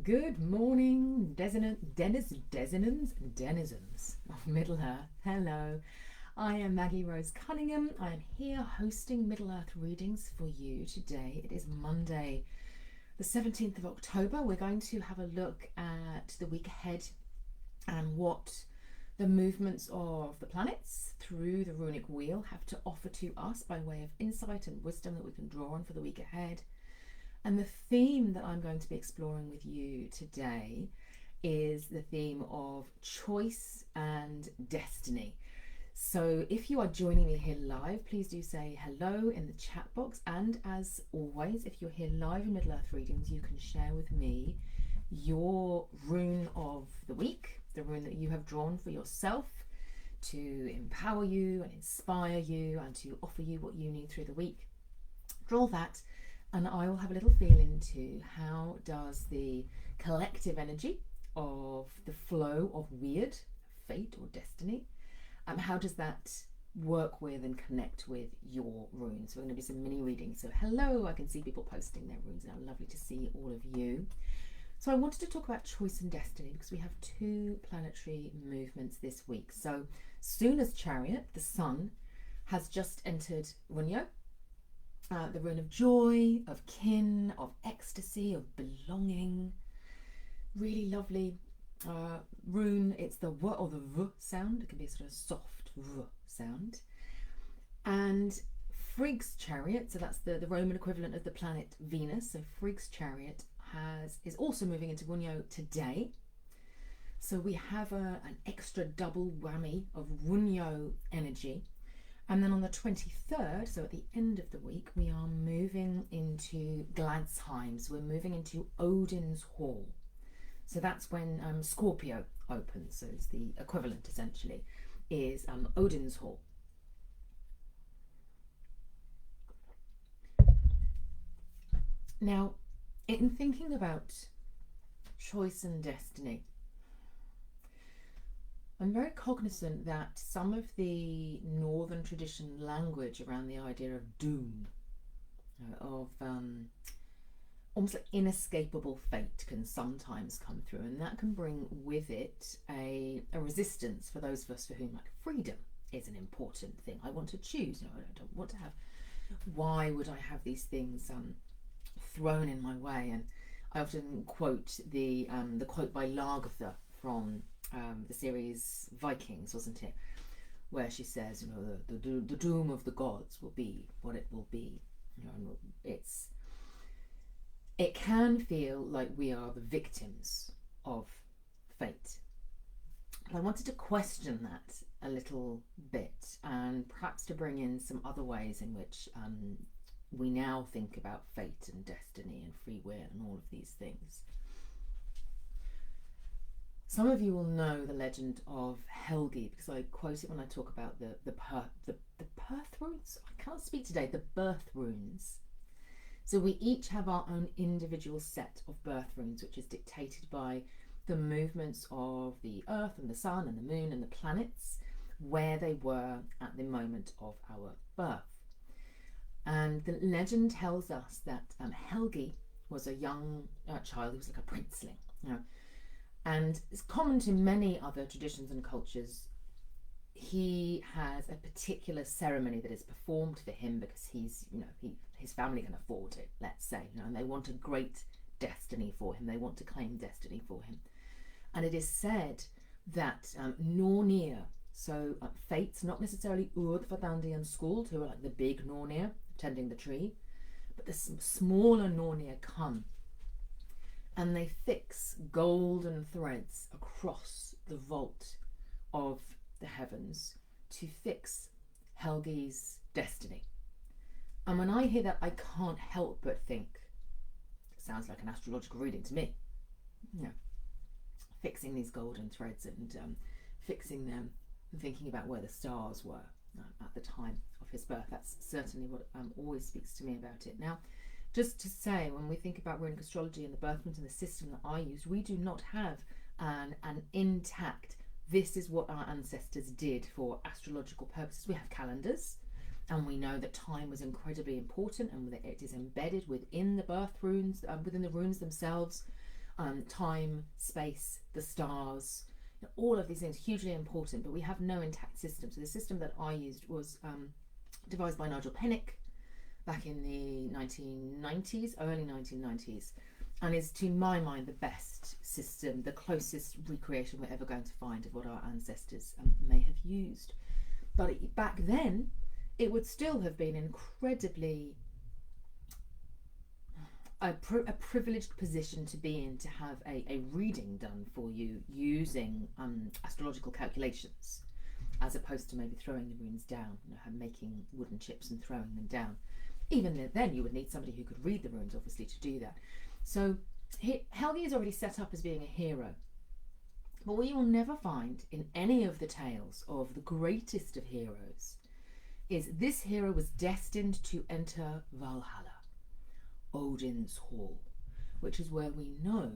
Good morning, denizens of Middle Earth. Hello, I am Maggie Rose Cunningham. I am here hosting Middle Earth readings for you today. It is Monday, the 17th of October. We're going to have a look at the week ahead and what the movements of the planets through the runic wheel have to offer to us by way of insight and wisdom that we can draw on for the week ahead. And the theme that I'm going to be exploring with you today is the theme of choice and destiny. So if you are joining me here live, please do say hello in the chat box. And as always, if you're here live in Middle Earth readings, you can share with me your rune of the week, the rune that you have drawn for yourself to empower you and inspire you and to offer you what you need through the week. Draw that. And I will have a little feel into how does the collective energy of the flow of weird, fate or destiny, how does that work with and connect with your runes? So we're going to do some mini readings. So hello, I can see people posting their runes now. Lovely to see all of you. So I wanted to talk about choice and destiny because we have two planetary movements this week. So soon as Chariot, the sun, has just entered Runyo, the rune of joy, of kin, of ecstasy, of belonging. Really lovely rune. It's the W or the V sound. It can be a sort of soft V sound. And Frigg's chariot, so that's the Roman equivalent of the planet Venus. So Frigg's chariot is also moving into Runyo today. So we have an extra double whammy of Runyo energy. And then on the 23rd, so at the end of the week, we are moving into Gladsheim. So we're moving into Odin's Hall. So that's when Scorpio opens. So it's the equivalent, essentially, is Odin's Hall. Now, in thinking about choice and destiny, I'm very cognizant that some of the Northern tradition language around the idea of doom, of almost like inescapable fate, can sometimes come through, and that can bring with it a resistance for those of us for whom like freedom is an important thing. I want to choose. I don't want to have. Why would I have these things thrown in my way? And I often quote the quote by Lagertha from the series Vikings, wasn't it, where she says, the doom of the gods will be what it will be. It can feel like we are the victims of fate. I wanted to question that a little bit and perhaps to bring in some other ways in which we now think about fate and destiny and free will and all of these things. Some of you will know the legend of Helgi because I quote it when I talk about the birth runes. I can't speak today. The birth runes. So we each have our own individual set of birth runes, which is dictated by the movements of the Earth and the Sun and the Moon and the planets, where they were at the moment of our birth. And the legend tells us that Helgi was a young child. He was like a princeling, and it's common to many other traditions and cultures. He has a particular ceremony that is performed for him because his family can afford it, let's say, and they want a great destiny for him. They want to claim destiny for him. And it is said that Nornir, so fates, not necessarily Urdvardandi and Skuld, who are like the big Nornir tending the tree, but the smaller Nornir come and they fix golden threads across the vault of the heavens to fix Helgi's destiny. And when I hear that, I can't help but think, it sounds like an astrological reading to me. Fixing these golden threads and fixing them and thinking about where the stars were at the time of his birth. That's certainly what always speaks to me about it. Now, just to say, when we think about runic astrology and the birth runes and the system that I use, we do not have an intact, this is what our ancestors did for astrological purposes. We have calendars, and we know that time was incredibly important and that it is embedded within the birth runes, within the runes themselves. time, space, the stars, all of these things, hugely important, but we have no intact system. So the system that I used was devised by Nigel Pennick back in the 1990s, early 1990s, and is, to my mind, the best system, the closest recreation we're ever going to find of what our ancestors may have used. But back then, it would still have been incredibly a privileged position to be in, to have a reading done for you using astrological calculations, as opposed to maybe throwing the runes down, making wooden chips and throwing them down. Even then, you would need somebody who could read the runes, obviously, to do that. So Helgi is already set up as being a hero. But what you will never find in any of the tales of the greatest of heroes is this hero was destined to enter Valhalla, Odin's Hall, which is where we know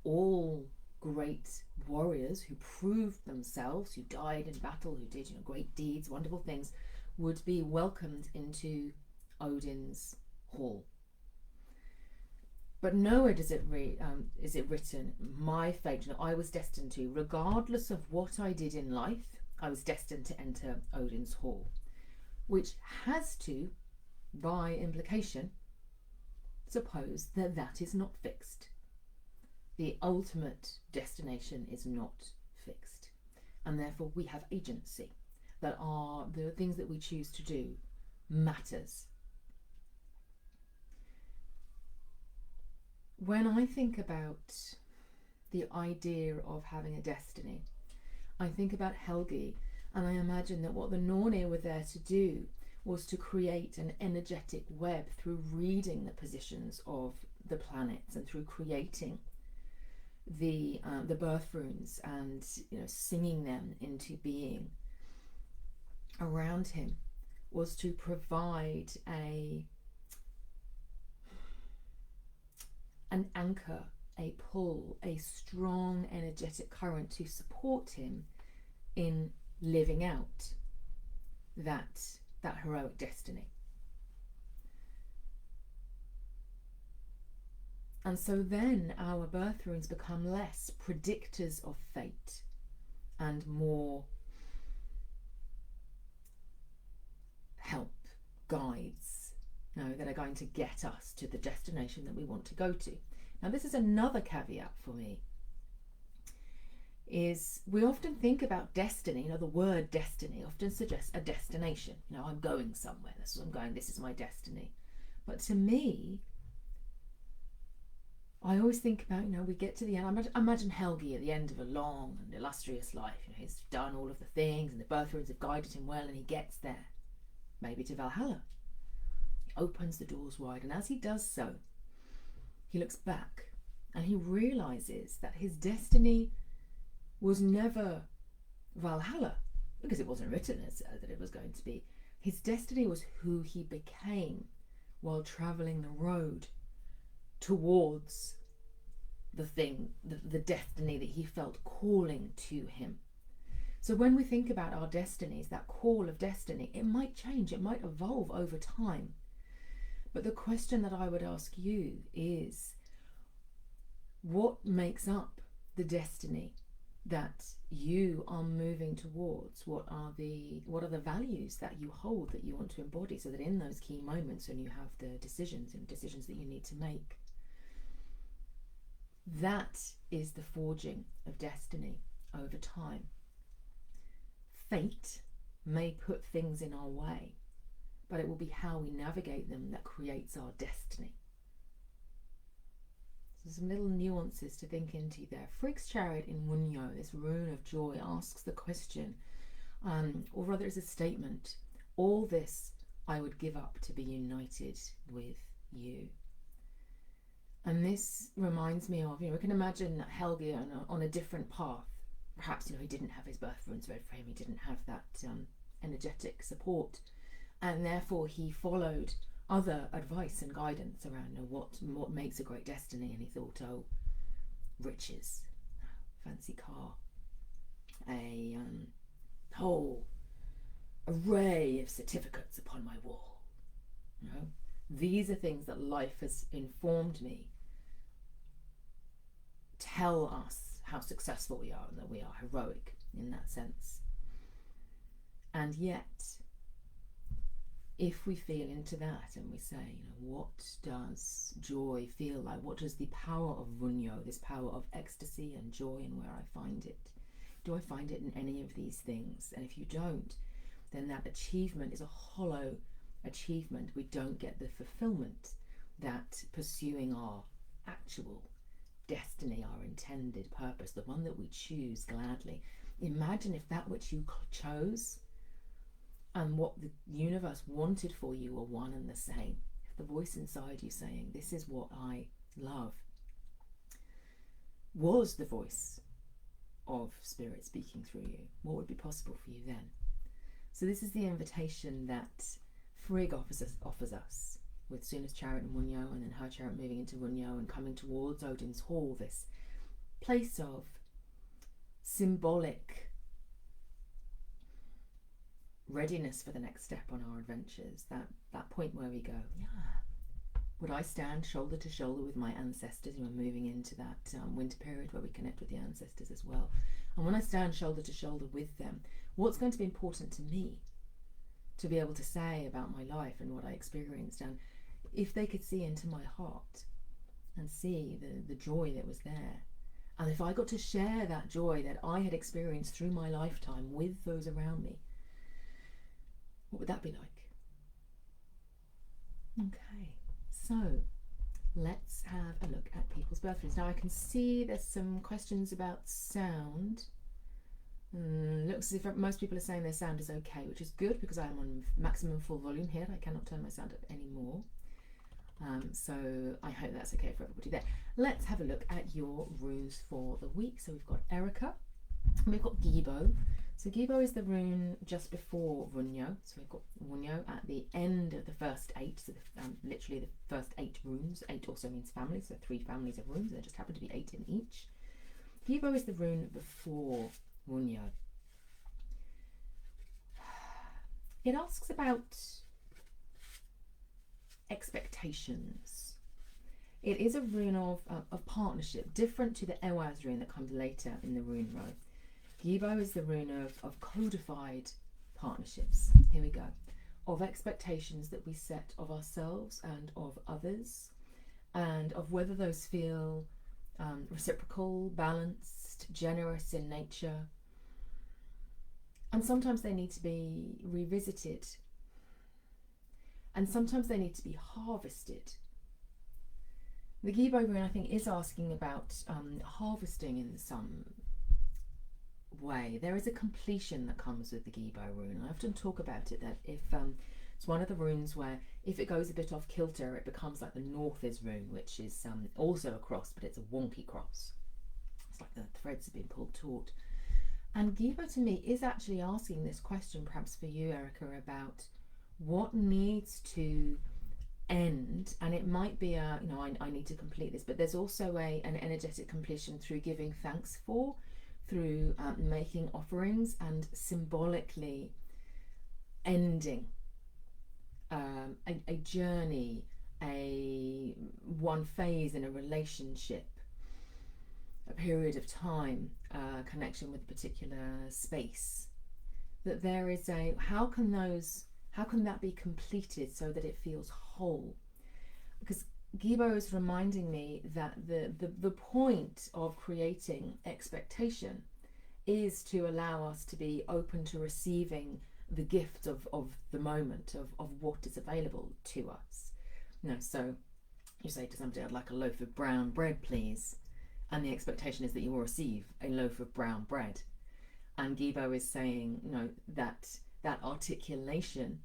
all great warriors who proved themselves, who died in battle, who did great deeds, wonderful things, would be welcomed into Odin's Hall. But nowhere is it written, my fate, I was destined to, regardless of what I did in life, I was destined to enter Odin's Hall, which has to, by implication, suppose that that is not fixed. The ultimate destination is not fixed, and therefore we have agency. That are the things that we choose to do matters. When I think about the idea of having a destiny, I think about Helgi, and I imagine that what the Nornir were there to do was to create an energetic web through reading the positions of the planets and through creating the birth runes and singing them into being around him, was to provide an anchor, a pull, a strong energetic current to support him in living out that heroic destiny. And so then our birth runes become less predictors of fate and more help, guides, that are going to get us to the destination that we want to go to. Now, this is another caveat for me, is we often think about destiny, the word destiny often suggests a destination. I'm going somewhere, this is where I'm going, this is my destiny. But to me, I always think about, we get to the end. Imagine Helgi at the end of a long and illustrious life. He's done all of the things and the birth runes have guided him well, and he gets there, maybe to Valhalla. He opens the doors wide, and as he does so, he looks back and he realizes that his destiny was never Valhalla, because it wasn't written as that it was going to be. His destiny was who he became while traveling the road towards the thing, the destiny that he felt calling to him. So when we think about our destinies, that call of destiny, it might change, it might evolve over time. But the question that I would ask you is, what makes up the destiny that you are moving towards? What are the values that you hold, that you want to embody, so that in those key moments when you have the decisions that you need to make, that is the forging of destiny over time. Fate may put things in our way, but it will be how we navigate them that creates our destiny. So some little nuances to think into there. Frigg's Chariot in Wunyo, this rune of joy, asks the question, or rather it's a statement, all this I would give up to be united with you. And this reminds me of, we can imagine Helgi on a different path. Perhaps, he didn't have his birth runes read for him, he didn't have that energetic support, and therefore he followed other advice and guidance around what makes a great destiny, and he thought, riches, fancy car, a whole array of certificates upon my wall. These are things that life has informed me tell us how successful we are and that we are heroic in that sense. And yet, if we feel into that and we say, what does joy feel like? What does the power of Runyo, this power of ecstasy and joy, and where I find it? Do I find it in any of these things? And if you don't, then that achievement is a hollow achievement. We don't get the fulfillment that pursuing our actual destiny, our intended purpose, the one that we choose gladly. Imagine if that which you chose and what the universe wanted for you were one and the same. If the voice inside you saying, this is what I love, was the voice of spirit speaking through you, what would be possible for you then? So this is the invitation that Frigg offers us with Suna's chariot and Runyo, and then her chariot moving into Runyo and coming towards Odin's hall, this place of symbolic readiness for the next step on our adventures, that point where we go, would I stand shoulder to shoulder with my ancestors? We're moving into that winter period where we connect with the ancestors as well. And when I stand shoulder to shoulder with them, what's going to be important to me to be able to say about my life and what I experienced? And if they could see into my heart and see the joy that was there, and if I got to share that joy that I had experienced through my lifetime with those around me, what would that be like? Okay, so let's have a look at people's birthdays. Now I can see there's some questions about sound. Looks as if most people are saying their sound is okay, which is good because I am on maximum full volume here. I cannot turn my sound up anymore. So I hope that's okay for everybody there. Let's have a look at your runes for the week. So we've got Erica, and we've got Gibo. So Gibo is the rune just before Runyo. So we've got Runyo at the end of the first 8. So literally the first 8 runes. 8 also means family, so 3 families of runes. There just happen to be 8 in each. Gibo is the rune before Runyo. It asks about expectations. It is a rune of partnership, different to the Ewaz rune that comes later in the rune row. Gibo is the rune of codified partnerships. Here we go. Of expectations that we set of ourselves and of others, and of whether those feel reciprocal, balanced, generous in nature. And sometimes they need to be revisited. And sometimes they need to be harvested. The Gibo rune, I think, is asking about harvesting in some way. There is a completion that comes with the Gibo rune. I often talk about it that if it's one of the runes where if it goes a bit off kilter, it becomes like the North is rune, which is also a cross, but it's a wonky cross. It's like the threads have been pulled taut. And Gibo to me is actually asking this question, perhaps for you, Erica, about what needs to end. And it might be I need to complete this, but there's also an energetic completion through giving thanks for, through making offerings and symbolically ending a journey, one phase in a relationship, a period of time, connection with a particular space. That there is how can that be completed so that it feels whole? Because Gibo is reminding me that the point of creating expectation is to allow us to be open to receiving the gift of the moment, of what is available to us. So you say to somebody, I'd like a loaf of brown bread, please. And the expectation is that you will receive a loaf of brown bread. And Gibo is saying, that articulation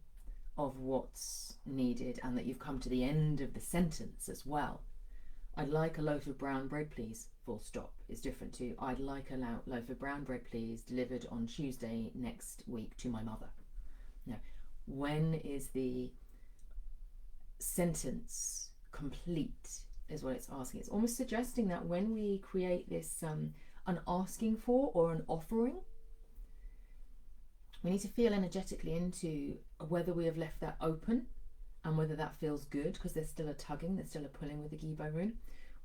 of what's needed, and that you've come to the end of the sentence as well. I'd like a loaf of brown bread, please, full stop, is different to I'd like a loaf of brown bread, please, delivered on Tuesday next week to my mother. Now, when is the sentence complete is what it's asking. It's almost suggesting that when we create this an asking for or an offering, we need to feel energetically into whether we have left that open and whether that feels good, because there's still a tugging, there's still a pulling with the Gibo rune,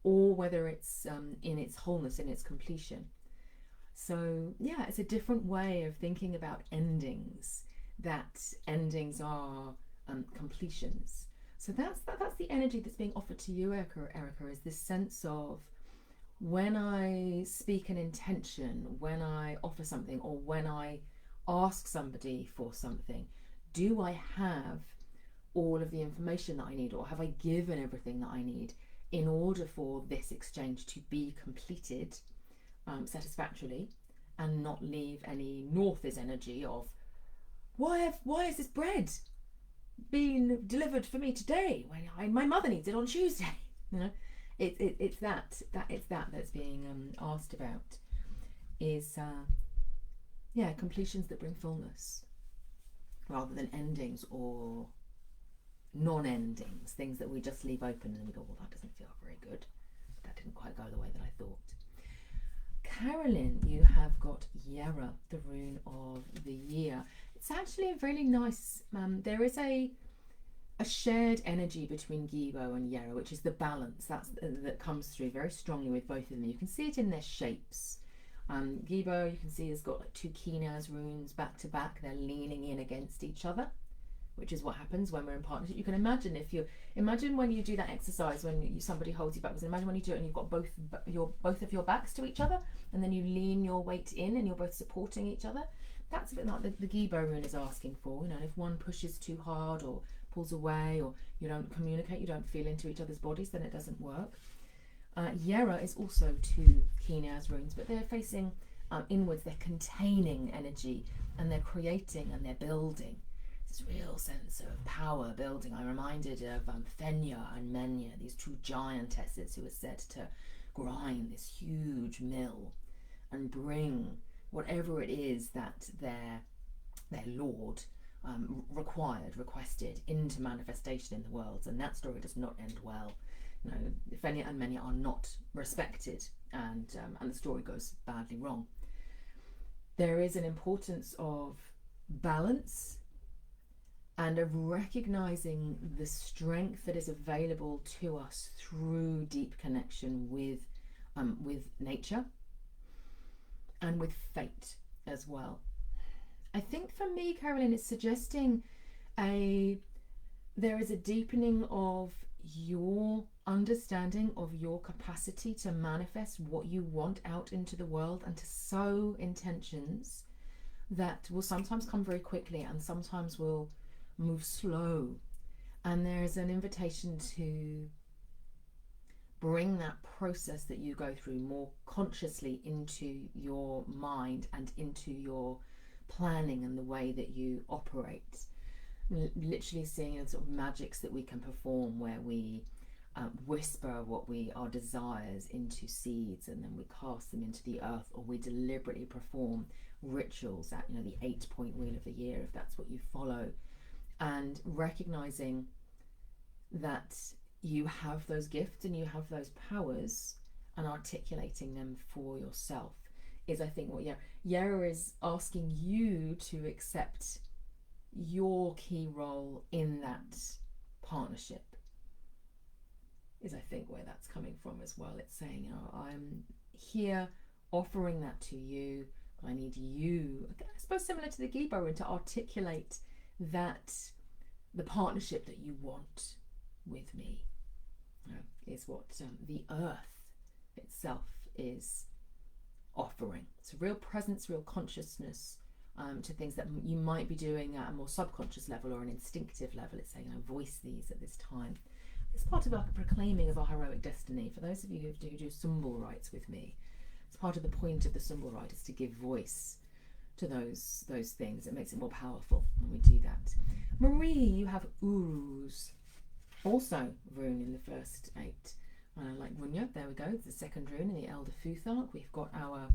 or whether it's in its wholeness, in its completion. So yeah, it's a different way of thinking about endings, that endings are completions. So that's the energy that's being offered to you, Erica, is this sense of, when I speak an intention, when I offer something, or when I ask somebody for something, do I have all of the information that I need, or have I given everything that I need in order for this exchange to be completed satisfactorily, and not leave any northeast energy of, why is this bread being delivered for me today when my mother needs it on Tuesday? You know, it's that's being asked about, is completions that bring fullness, rather than endings or non-endings, things that we just leave open and we go, well, that doesn't feel very good, that didn't quite go the way that I thought. Carolyn, you have got Yera, the rune of the year. It's actually a really nice, there is a shared energy between Gibo and Yera, which is the balance that comes through very strongly with both of them. You can see it in their shapes. Gibo, you can see, has got like two Kinaz runes back to back. They're leaning in against each other, which is what happens when we're in partnership. You can imagine imagine when you do that exercise, when somebody holds you backwards, and imagine when you do it and you've got both of your backs to each other, and then you lean your weight in and you're both supporting each other. That's a bit like the Gibo rune is asking for. You know, if one pushes too hard or pulls away, or you don't communicate, you don't feel into each other's bodies, then it doesn't work. Yera is also two Kinaz runes, but they're facing inwards. They're containing energy, and they're creating, and they're building. This real sense of power building. I'm reminded of Fenya and Menya, these two giantesses who are said to grind this huge mill and bring whatever it is that their lord requested into manifestation in the world. And that story does not end well. You know, Fenya and Menya are not respected, and the story goes badly wrong. There is an importance of balance and of recognizing the strength that is available to us through deep connection with nature and with fate as well. I think for me, Carolyn, it's suggesting there is a deepening of your understanding of your capacity to manifest what you want out into the world, and to sow intentions that will sometimes come very quickly and sometimes will move slow. And there's an invitation to bring that process that you go through more consciously into your mind and into your planning and the way that you operate. Literally seeing sort of magics that we can perform, where we whisper our desires into seeds, and then we cast them into the earth, or we deliberately perform rituals at, the 8-point wheel of the year, if that's what you follow. And recognizing that you have those gifts and you have those powers, and articulating them for yourself is, I think, what Yera is asking you to accept your key role in that partnership, is, I think, where that's coming from as well. It's saying, I'm here offering that to you. I need you, I suppose similar to the Gibo rune, to articulate that the partnership that you want with me is what the earth itself is offering. It's a real presence, real consciousness to things that you might be doing at a more subconscious level or an instinctive level. It's saying, voice these at this time. It's part of our proclaiming of our heroic destiny. For those of you who do symbol rites with me, it's part of the point of the symbol rite, is to give voice to those things. It makes it more powerful when we do that. Marie, you have Uruz, also rune in the first 8. Like Runya, there we go, the second rune in the Elder Futhark. We've got our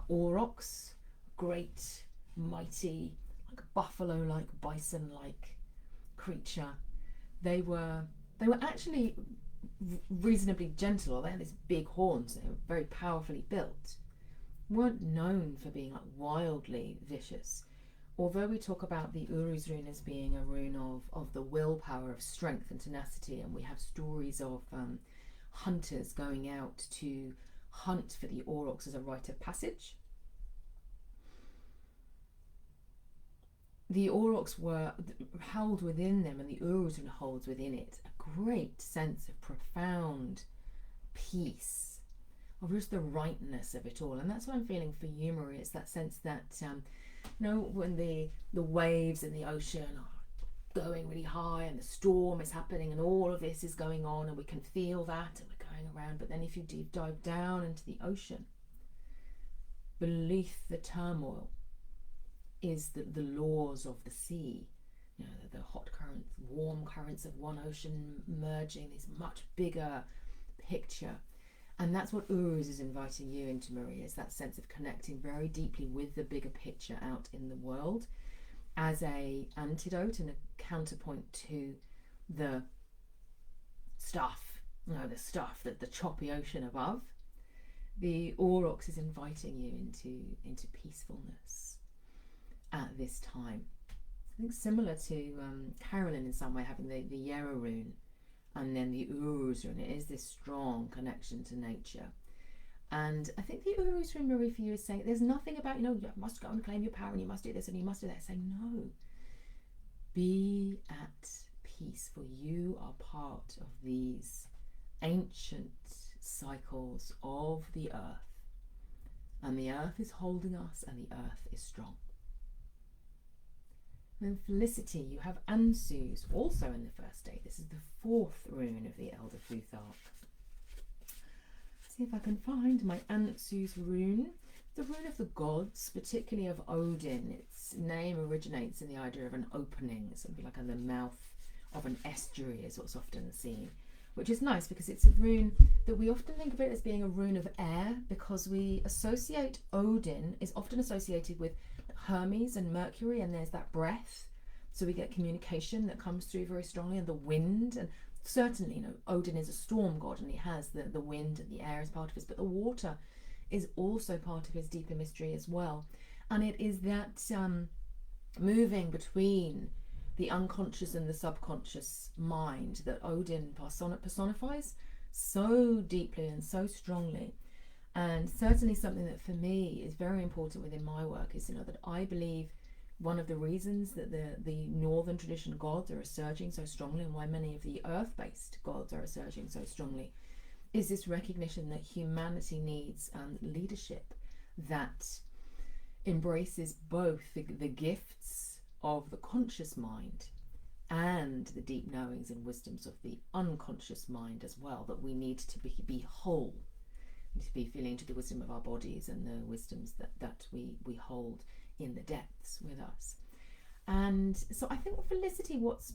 Aurochs, great, mighty, like buffalo-like, bison-like creature. They were actually reasonably gentle. They had these big horns. They were very powerfully built. Weren't known for being like wildly vicious. Although we talk about the Uruz rune as being a rune of the willpower, of strength and tenacity, and we have stories of hunters going out to hunt for the aurochs as a rite of passage. The aurochs held within them, and the Uruzun holds within it, a great sense of profound peace, of just the rightness of it all. And that's what I'm feeling for you, Marie. It's that sense that, when the waves in the ocean are going really high and the storm is happening and all of this is going on and we can feel that and we're going around, but then if you deep dive down into the ocean, beneath the turmoil is the laws of the sea, the hot currents, warm currents of one ocean merging this much bigger picture. And that's what Uruz is inviting you into, Maria, is that sense of connecting very deeply with the bigger picture out in the world as a antidote and a counterpoint to the stuff, the choppy ocean above. The Aurochs is inviting you into peacefulness at this time. I think similar to Carolyn in some way, having the Yarrow rune and then the Uruz rune. It is this strong connection to nature. And I think the Uruz rune, Marie, for you is saying there's nothing about, you must go and claim your power and you must do this and you must do that. It's saying no. Be at peace, for you are part of these ancient cycles of the earth. And the earth is holding us and the earth is strong. And then Felicity, you have Ansus, also in the first day. This is the fourth rune of the Elder Futhark. See if I can find my Ansus rune. The rune of the gods, particularly of Odin. Its name originates in the idea of an opening, something like in the mouth of an estuary is what's often seen, which is nice because it's a rune that we often think of it as being a rune of air, because we associate Odin is often associated with Hermes and Mercury, and there's that breath, so we get communication that comes through very strongly, and the wind, and certainly Odin is a storm god and he has the wind and the air as part of his, but the water is also part of his deeper mystery as well. And it is that moving between the unconscious and the subconscious mind that Odin personifies so deeply and so strongly. And certainly something that for me is very important within my work is that I believe one of the reasons that the northern tradition gods are surging so strongly, and why many of the earth-based gods are surging so strongly, is this recognition that humanity needs leadership that embraces both the gifts of the conscious mind and the deep knowings and wisdoms of the unconscious mind as well, that we need to be whole, to be feeling to the wisdom of our bodies and the wisdoms that we hold in the depths with us. And so I think Felicity, what's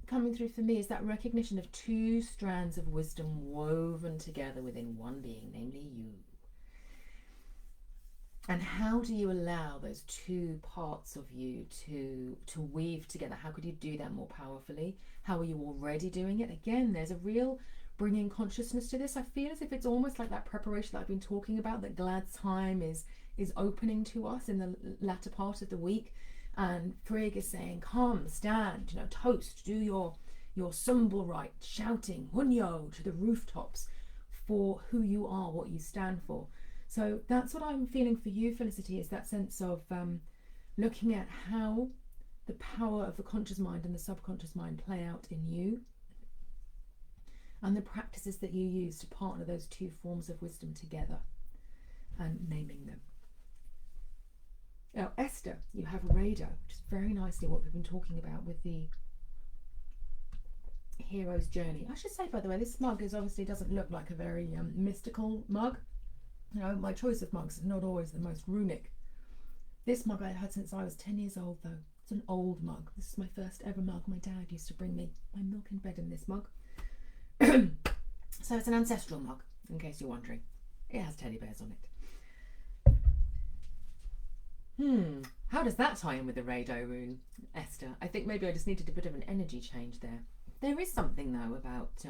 coming through for me is that recognition of two strands of wisdom woven together within one being, namely you. And how do you allow those two parts of you to weave together? How could you do that more powerfully? How are you already doing it? Again, there's a real bringing consciousness to this. I feel as if it's almost like that preparation that I've been talking about, that glad time is opening to us in the latter part of the week. And Frigg is saying, come, stand, toast, do your symbol rite, shouting Hunyo to the rooftops for who you are, what you stand for. So that's what I'm feeling for you, Felicity, is that sense of looking at how the power of the conscious mind and the subconscious mind play out in you, and the practices that you use to partner those two forms of wisdom together and naming them. Now, Esther, you have Radar, which is very nicely what we've been talking about with the hero's journey. I should say, by the way, this mug obviously doesn't look like a very mystical mug. My choice of mugs is not always the most runic. This mug I've had since I was 10 years old, though. It's an old mug. This is my first ever mug. My dad used to bring me my milk in bed in this mug. So it's an ancestral mug, in case you're wondering. It has teddy bears on it. How does that tie in with the Rado rune, Esther? I think maybe I just needed a bit of an energy change there. There is something, though, about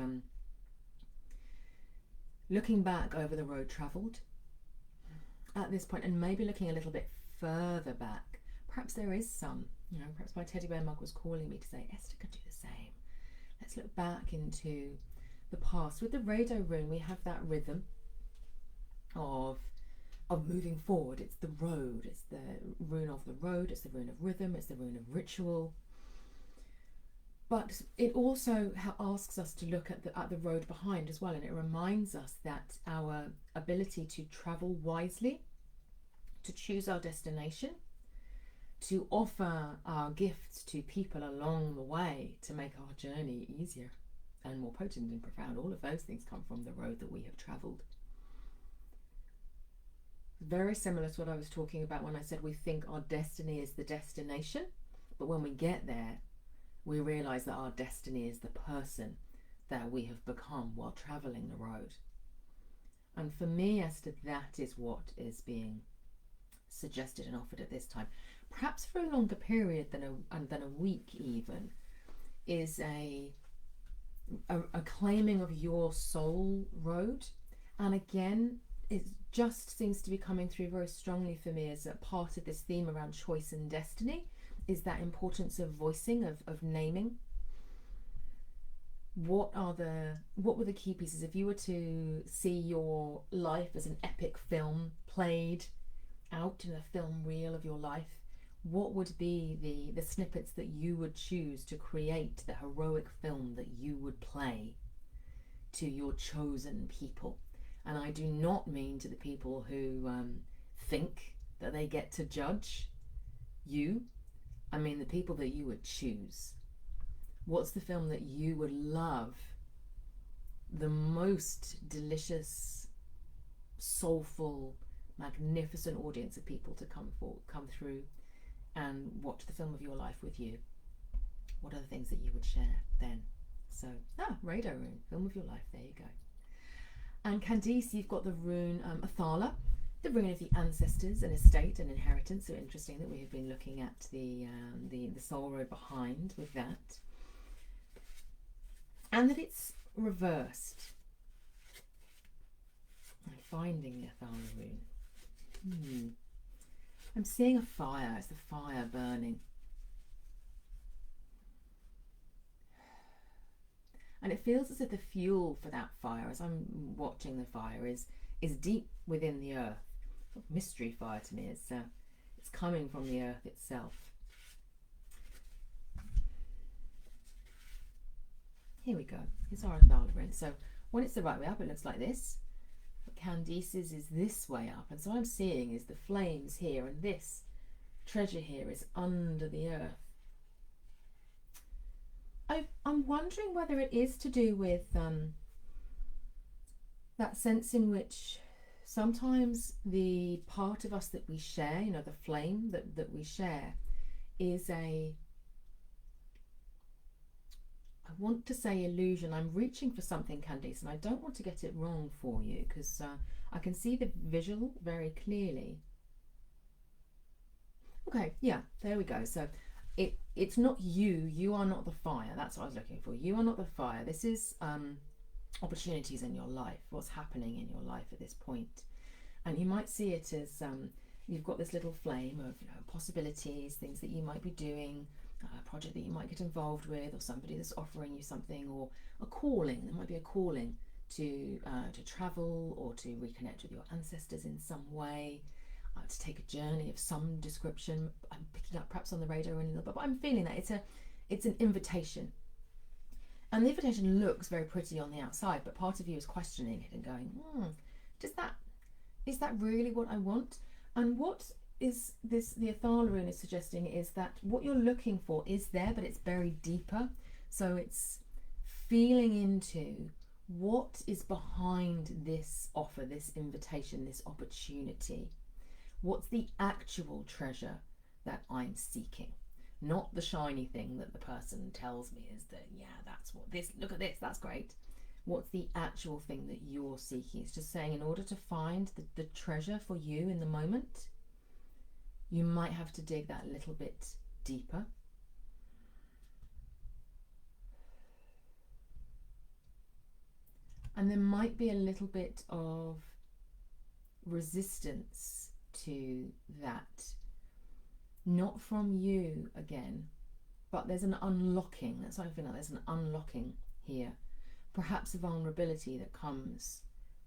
looking back over the road travelled at this point, and maybe looking a little bit further back. Perhaps there is some, perhaps my teddy bear mug was calling me to say, Esther could do the same. Let's look back into the past. With the radar rune, we have that rhythm of moving forward. It's the road, it's the rune of the road, it's the rune of rhythm, it's the rune of ritual. But it also asks us to look at the road behind as well, and it reminds us that our ability to travel wisely, to choose our destination, to offer our gifts to people along the way to make our journey easier and more potent and profound, all of those things come from the road that we have travelled. Very similar to what I was talking about when I said we think our destiny is the destination, but when we get there, we realise that our destiny is the person that we have become while travelling the road. And for me, Esther, that is what is being suggested and offered at this time. Perhaps for a longer period than a week even, is a claiming of your soul road. And again, it just seems to be coming through very strongly for me as a part of this theme around choice and destiny, is that importance of voicing, of naming. What were the key pieces? If you were to see your life as an epic film played out in a film reel of your life, what would be the snippets that you would choose to create the heroic film that you would play to your chosen people? And I do not mean to the people who think that they get to judge you. I mean the people that you would choose. What's the film that you would love the most delicious, soulful, magnificent audience of people to come through and watch the film of your life with you? What are the things that you would share then? So, radar rune, film of your life, there you go. And Candice, you've got the rune Athala, the rune of the ancestors and estate and inheritance. So interesting that we have been looking at the soul road behind with that. And that it's reversed. I'm finding the Athala rune. I'm seeing a fire. It's the fire burning. And it feels as if the fuel for that fire, as I'm watching the fire, is deep within the earth. Sort of mystery fire to me. It's coming from the earth itself. Here we go. Here's our Athala rune. So when it's the right way up, it looks like this. But Candice's is this way up, and so I'm seeing is the flames here, and this treasure here is under the earth. I'm wondering whether it is to do with that sense in which sometimes the part of us that we share, the flame that we share, is I want to say illusion. I'm reaching for something, Candice, and I don't want to get it wrong for you, because I can see the visual very clearly. Okay, yeah, there we go. So it's not you are not the fire. That's what I was looking for. You are not the fire. This is opportunities in your life, what's happening in your life at this point. And you might see it as you've got this little flame of possibilities, things that you might be doing, a project that you might get involved with, or somebody that's offering you something, or a calling. There might be a calling to travel, or to reconnect with your ancestors in some way, to take a journey of some description. I'm picking up perhaps on the radar, but I'm feeling that it's an invitation. And the invitation looks very pretty on the outside, but part of you is questioning it and going, is that really what I want? And what is this, the Athala rune is suggesting, is that what you're looking for is there, but it's buried deeper. So it's feeling into what is behind this offer, this invitation, this opportunity. What's the actual treasure that I'm seeking? Not the shiny thing that the person tells me is that, that's what this, look at this, that's great. What's the actual thing that you're seeking? It's just saying, in order to find the treasure for you in the moment, you might have to dig that little bit deeper. And there might be a little bit of resistance to that, not from you again, but there's an unlocking. That's what I feel like. There's an unlocking here, perhaps a vulnerability that comes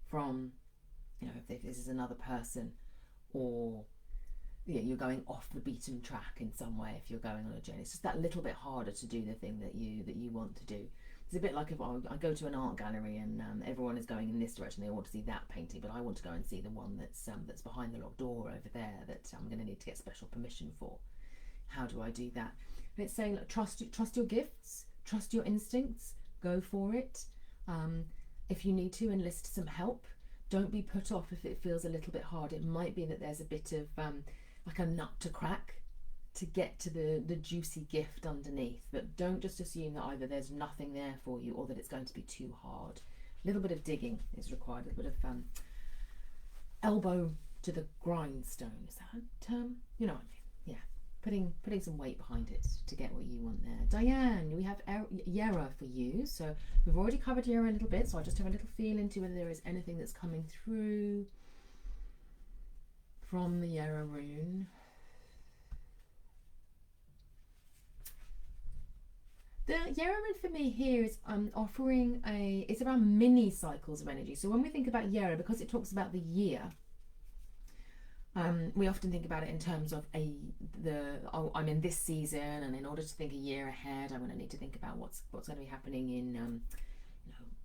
from, if this is another person, or you're going off the beaten track in some way. If you're going on a journey, it's just that little bit harder to do the thing that you want to do. It's a bit like if I go to an art gallery and everyone is going in this direction, they want to see that painting, but I want to go and see the one that's behind the locked door over there that I'm going to need to get special permission for. How do I do that? And it's saying, like, trust your gifts, trust your instincts, go for it. If you need to, enlist some help. Don't be put off if it feels a little bit hard. It might be that there's a bit of like a nut to crack to get to the juicy gift underneath, but don't just assume that either there's nothing there for you or that it's going to be too hard. A little bit of digging is required, a little bit of elbow to the grindstone, is that a term? You know what I mean? Yeah, putting some weight behind it to get what you want there. Diane, we have Yera for you. So we've already covered Yera a little bit, so I'll just have a little feel into whether there is anything that's coming through from the Yera rune. The Yera rune for me here is offering it's around mini cycles of energy. So when we think about Yera, because it talks about the year, we often think about it in terms of I'm in this season, and in order to think a year ahead, I'm going to need to think about what's going to be happening in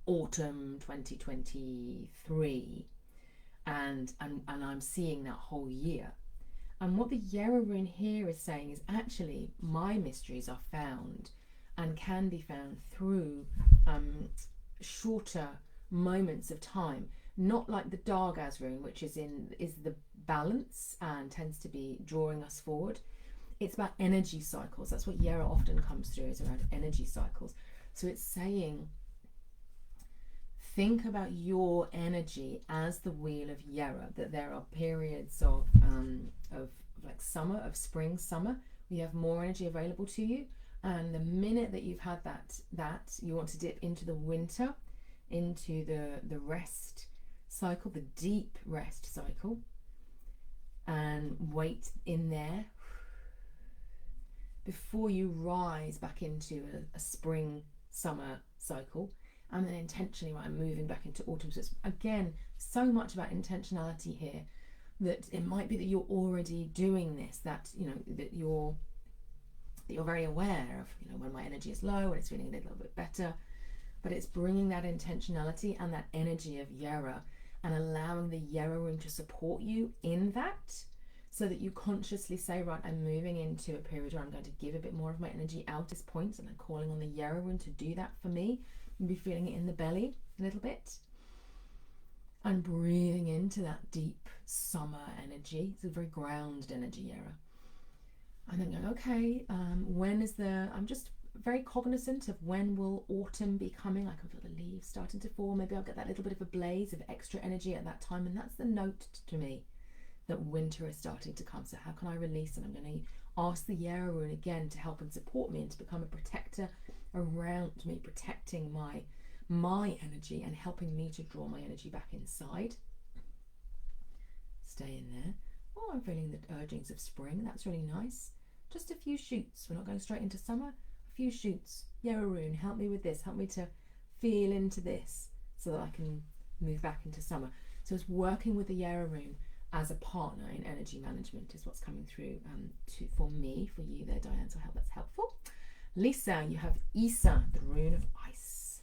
autumn 2023, and I'm seeing that whole year. And what the Yera rune here is saying is, actually, my mysteries are found and can be found through shorter moments of time, not like the Dargaz rune, which is the balance and tends to be drawing us forward. It's about energy cycles. That's what Yera often comes through, is around energy cycles. So it's saying, think about your energy as the wheel of Yera, that there are periods of like summer, of spring, summer, you have more energy available to you. And the minute that you've had that you want to dip into the winter, into the rest cycle, the deep rest cycle, and wait in there before you rise back into a spring summer cycle, and then intentionally, right, moving back into autumn. So it's, again, so much about intentionality here, that it might be that you're already doing this, that you're very aware of, when my energy is low, when it's feeling a little bit better, but it's bringing that intentionality and that energy of Yera and allowing the Yera rune to support you in that, so that you consciously say, right, I'm moving into a period where I'm going to give a bit more of my energy out at this point, and I'm calling on the Yera rune to do that for me, and be feeling it in the belly a little bit, and breathing into that deep summer energy. It's a very grounded energy, Yera. And then going, okay, I'm just very cognizant of when will autumn be coming. I can feel the leaves starting to fall. Maybe I'll get that little bit of a blaze of extra energy at that time. And that's the note to me that winter is starting to come. So how can I release? And I'm going to ask the Yera rune again to help and support me and to become a protector around me, protecting my energy and helping me to draw my energy back inside. Stay in there. Oh, I'm feeling the urgings of spring. That's really nice. Just a few shoots. We're not going straight into summer. A few shoots. Yera rune, help me with this. Help me to feel into this so that I can move back into summer. So it's working with the Yera rune as a partner in energy management is what's coming through for me, for you there, Diane. So I hope that's helpful. Lisa, you have Isa, the rune of ice.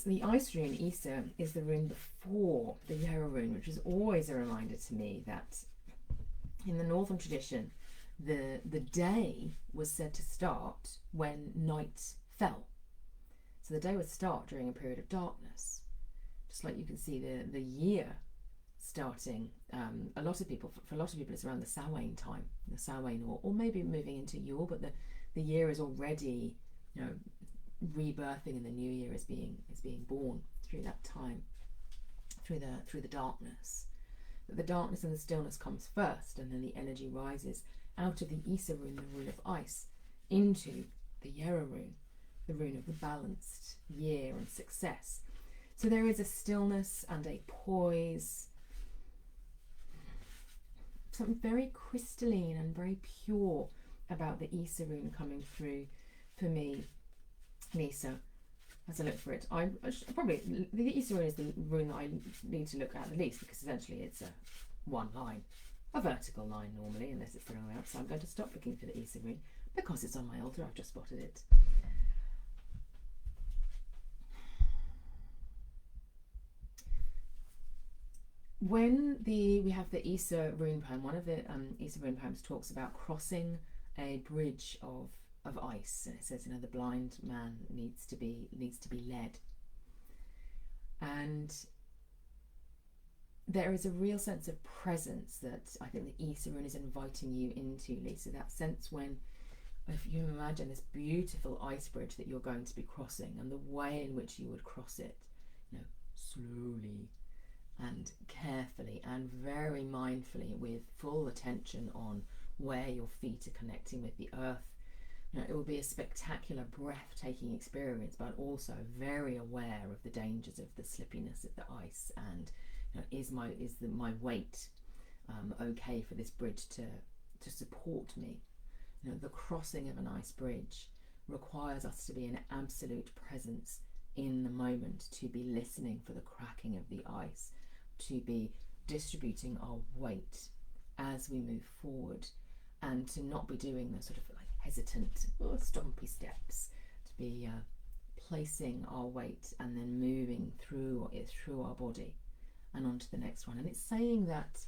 The ice rune, Isa, is the rune before the Yera rune, which is always a reminder to me that in the northern tradition, the day was said to start when night fell. So the day would start during a period of darkness. Just like you can see the year starting, for a lot of people it's around the Samhain time, the Samhain, or maybe moving into Yule, but the year is already, rebirthing, and the new year is being born through that time, through the darkness. But the darkness and the stillness comes first, and then the energy rises out of the Isa rune, the rune of ice, into the Yera rune, the rune of the balanced year and success. So there is a stillness and a poise, something very crystalline and very pure about the Isa rune coming through for me, Lisa. as I look for it. Probably the Easter rune is the rune that I need to look at the least, because essentially it's a one line, a vertical line normally, unless it's the wrong way up. So I'm going to stop looking for the Easter rune because it's on my altar. I've just spotted it. When we have the Easter rune poem, one of the Easter rune poems talks about crossing a bridge of ice, and it says, the blind man needs to be led, and there is a real sense of presence that I think the Easter rune is inviting you into, Lisa. That sense when, if you imagine this beautiful ice bridge that you're going to be crossing, and the way in which you would cross it, slowly and carefully and very mindfully, with full attention on where your feet are connecting with the earth. It will be a spectacular, breathtaking experience, but also very aware of the dangers of the slippiness of the ice, and is my weight okay for this bridge to support me? The crossing of an ice bridge requires us to be in absolute presence in the moment, to be listening for the cracking of the ice, to be distributing our weight as we move forward, and to not be doing the sort of like hesitant or stompy steps, to be placing our weight and then moving through our body and onto the next one. And it's saying that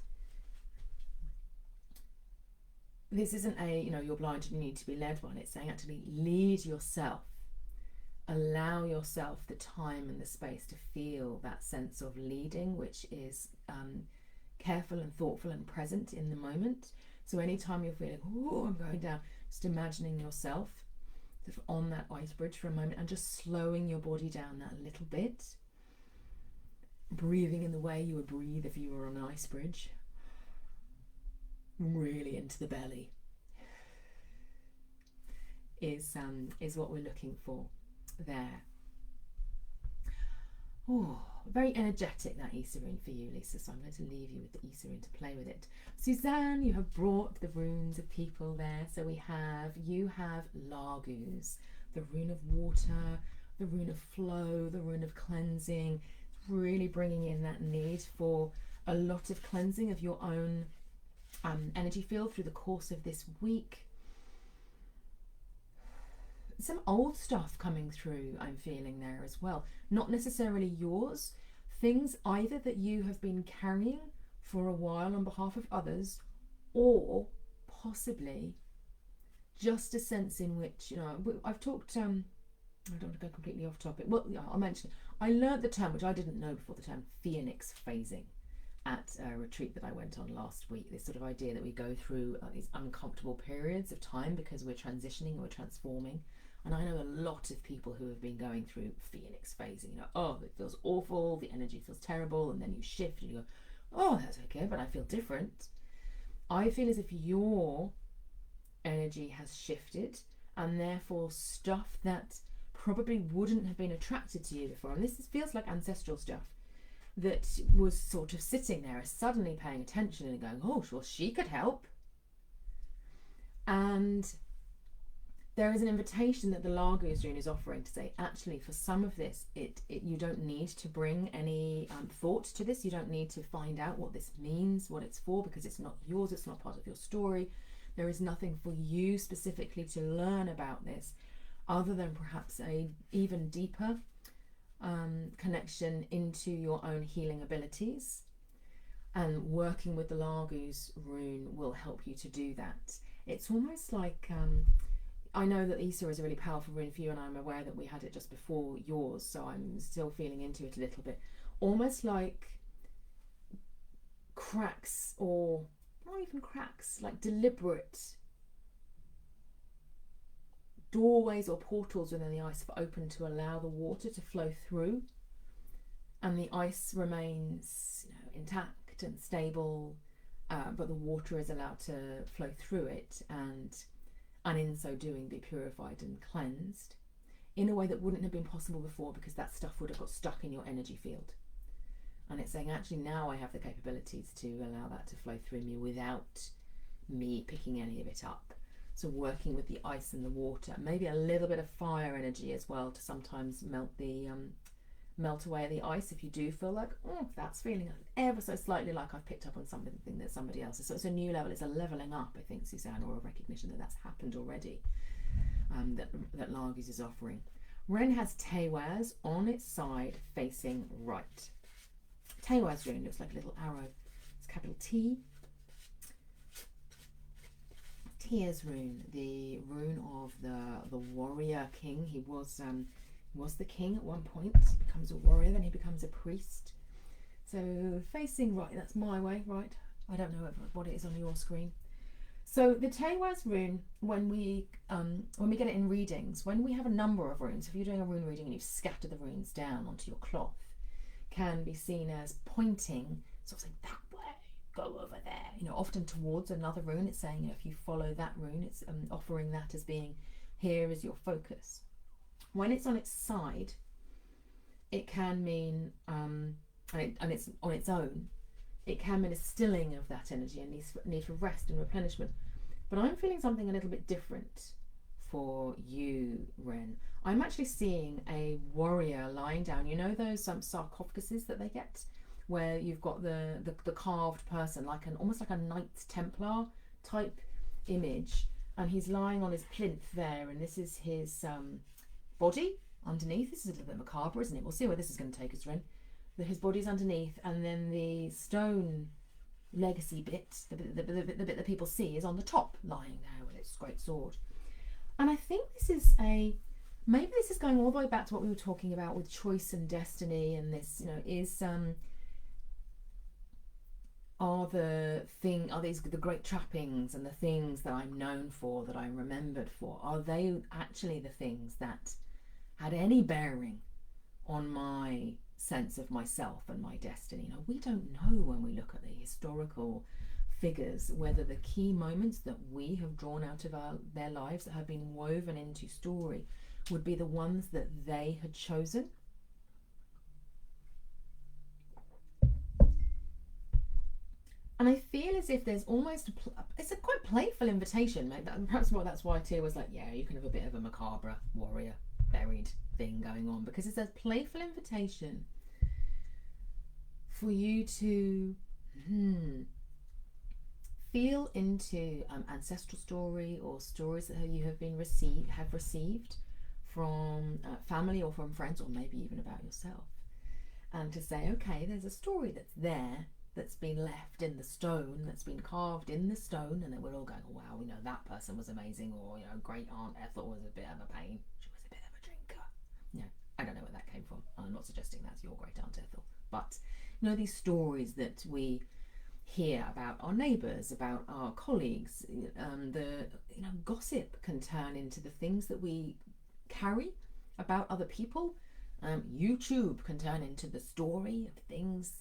this isn't you're blind and you need to be led one. It's saying actually lead yourself. Allow yourself the time and the space to feel that sense of leading, which is careful and thoughtful and present in the moment. So anytime you're feeling, oh, I'm going down, just imagining yourself sort of on that ice bridge for a moment and just slowing your body down that little bit. Breathing in the way you would breathe if you were on an ice bridge. Really into the belly is what we're looking for there. Oh, very energetic, that Easter rune for you, Lisa, so I'm going to leave you with the Easter rune to play with it. Suzanne, you have brought the runes of people there. So you have Largus, the rune of water, the rune of flow, the rune of cleansing, really bringing in that need for a lot of cleansing of your own energy field through the course of this week. Some old stuff coming through, I'm feeling there as well. Not necessarily yours, things either that you have been carrying for a while on behalf of others, or possibly just a sense in which, I've talked, I don't want to go completely off topic. Well, yeah, I'll mention it. I learnt the term, which I didn't know before, the term phoenix phasing at a retreat that I went on last week. This sort of idea that we go through these uncomfortable periods of time because we're transitioning, we're transforming. And I know a lot of people who have been going through phoenix phasing. It feels awful, the energy feels terrible, and then you shift and you go, oh, that's okay, but I feel different. I feel as if your energy has shifted, and therefore stuff that probably wouldn't have been attracted to you before, and this feels like ancestral stuff, that was sort of sitting there, is suddenly paying attention and going, oh, well, she could help. And there is an invitation that the Largus rune is offering to say, actually, for some of this, you don't need to bring any thought to this. You don't need to find out what this means, what it's for, because it's not yours, it's not part of your story. There is nothing for you specifically to learn about this, other than perhaps a even deeper connection into your own healing abilities. And working with the Largus rune will help you to do that. It's almost like... I know that Easter is a really powerful rune for you, and I'm aware that we had it just before yours, so I'm still feeling into it a little bit. Almost like cracks, or not even cracks, like deliberate doorways or portals within the ice have opened to allow the water to flow through, and the ice remains intact and stable, but the water is allowed to flow through it, and in so doing be purified and cleansed in a way that wouldn't have been possible before, because that stuff would have got stuck in your energy field. And it's saying, actually, now I have the capabilities to allow that to flow through me without me picking any of it up. So working with the ice and the water, maybe a little bit of fire energy as well to sometimes melt away the ice if you do feel like, that's feeling ever so slightly like I've picked up on something that somebody else is. So it's a new level, it's a leveling up, I think, Suzanne, or a recognition that that's happened already, that Lagis is offering. Ren has Tewaz on its side facing right. Tewaz rune looks like a little arrow. It's capital T. Tia's rune, the rune of the warrior king. He was the king at one point, becomes a warrior, then he becomes a priest. So facing right, that's my way, right? I don't know what it is on your screen. So the Tewaz rune, when we get it in readings, when we have a number of runes, if you're doing a rune reading and you scatter the runes down onto your cloth, can be seen as pointing, sort of saying that way, go over there, often towards another rune. It's saying, if you follow that rune, it's offering that as being, here is your focus. When it's on its side, it can mean, and it's on its own, it can mean a stilling of that energy and need for rest and replenishment. But I'm feeling something a little bit different for you, Ren. I'm actually seeing a warrior lying down. You know those sarcophaguses that they get, where you've got the carved person, almost like a Knights Templar type image, and he's lying on his plinth there, and this is his body underneath. This is a little bit macabre, isn't it? We'll see where this is going to take us, Ren. His body's underneath, and then the stone legacy bit, the bit that people see, is on the top, lying there with its great sword. And I think maybe this is going all the way back to what we were talking about with choice and destiny, and this, are these the great trappings and the things that I'm known for, that I'm remembered for, are they actually the things that had any bearing on my sense of myself and my destiny? We don't know when we look at the historical figures whether the key moments that we have drawn out of their lives, that have been woven into story, would be the ones that they had chosen. And I feel as if there's almost it's a quite playful invitation. Maybe perhaps that's why Tia was like, yeah, you can have a bit of a macabre warrior buried thing going on, because it's a playful invitation for you to feel into ancestral story, or stories that you have received from family or from friends, or maybe even about yourself, and to say, okay, there's a story that's there, that's been left in the stone, that's been carved in the stone, and then we're all going, oh wow, that person was amazing, or great Aunt Ethel was a bit of a pain, she was a bit of a drinker. I don't know where that came from. I'm not suggesting that's your great Aunt Ethel, but these stories that we hear about our neighbours, about our colleagues, gossip can turn into the things that we carry about other people. YouTube can turn into the story of things.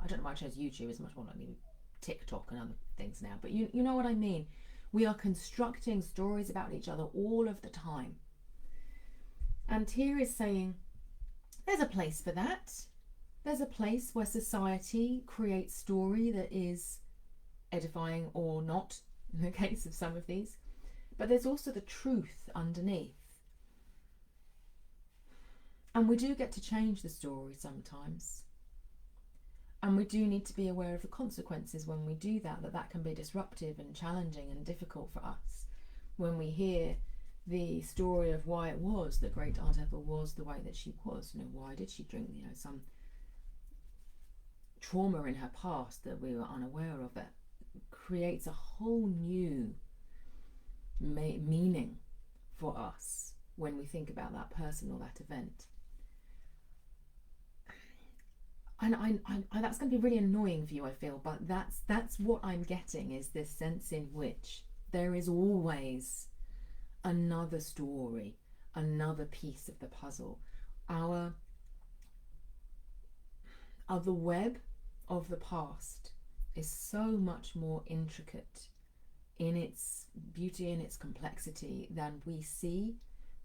I don't know why I chose YouTube. It's much more like maybe TikTok and other things now, but you know what I mean. We are constructing stories about each other all of the time, and here is saying there's a place for that. There's a place where society creates story that is edifying or not, in the case of some of these, but there's also the truth underneath. And we do get to change the story sometimes. And we do need to be aware of the consequences when we do that can be disruptive and challenging and difficult for us. When we hear the story of why it was that great Aunt Ethel was the way that she was, why did she drink, some trauma in her past that we were unaware of, that creates a whole new meaning for us when we think about that person or that event. And I that's going to be really annoying for you, I feel, but that's what I'm getting, is this sense in which there is always another story, another piece of the puzzle. The web of the past is so much more intricate in its beauty and its complexity than we see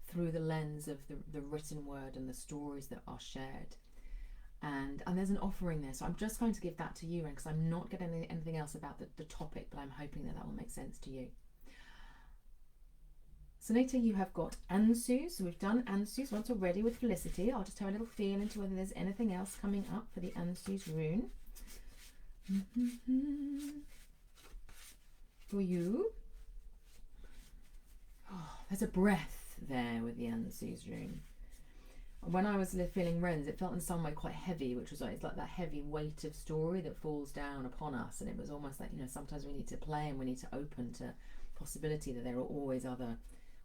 through the lens of the written word and the stories that are shared. And there's an offering there, so I'm just going to give that to you, because I'm not getting anything else about the topic, but I'm hoping that will make sense to you. So Nita, you have got Ansu. So we've done Ansu's once already with Felicity. I'll just have a little feel into whether there's anything else coming up for the Ansu's rune. For you. Oh, there's a breath there with the Ansu's rune. When I was feeling Wrens, it felt in some way quite heavy, which was like, it's like that heavy weight of story that falls down upon us. And it was almost like, sometimes we need to play and we need to open to possibility that there are always other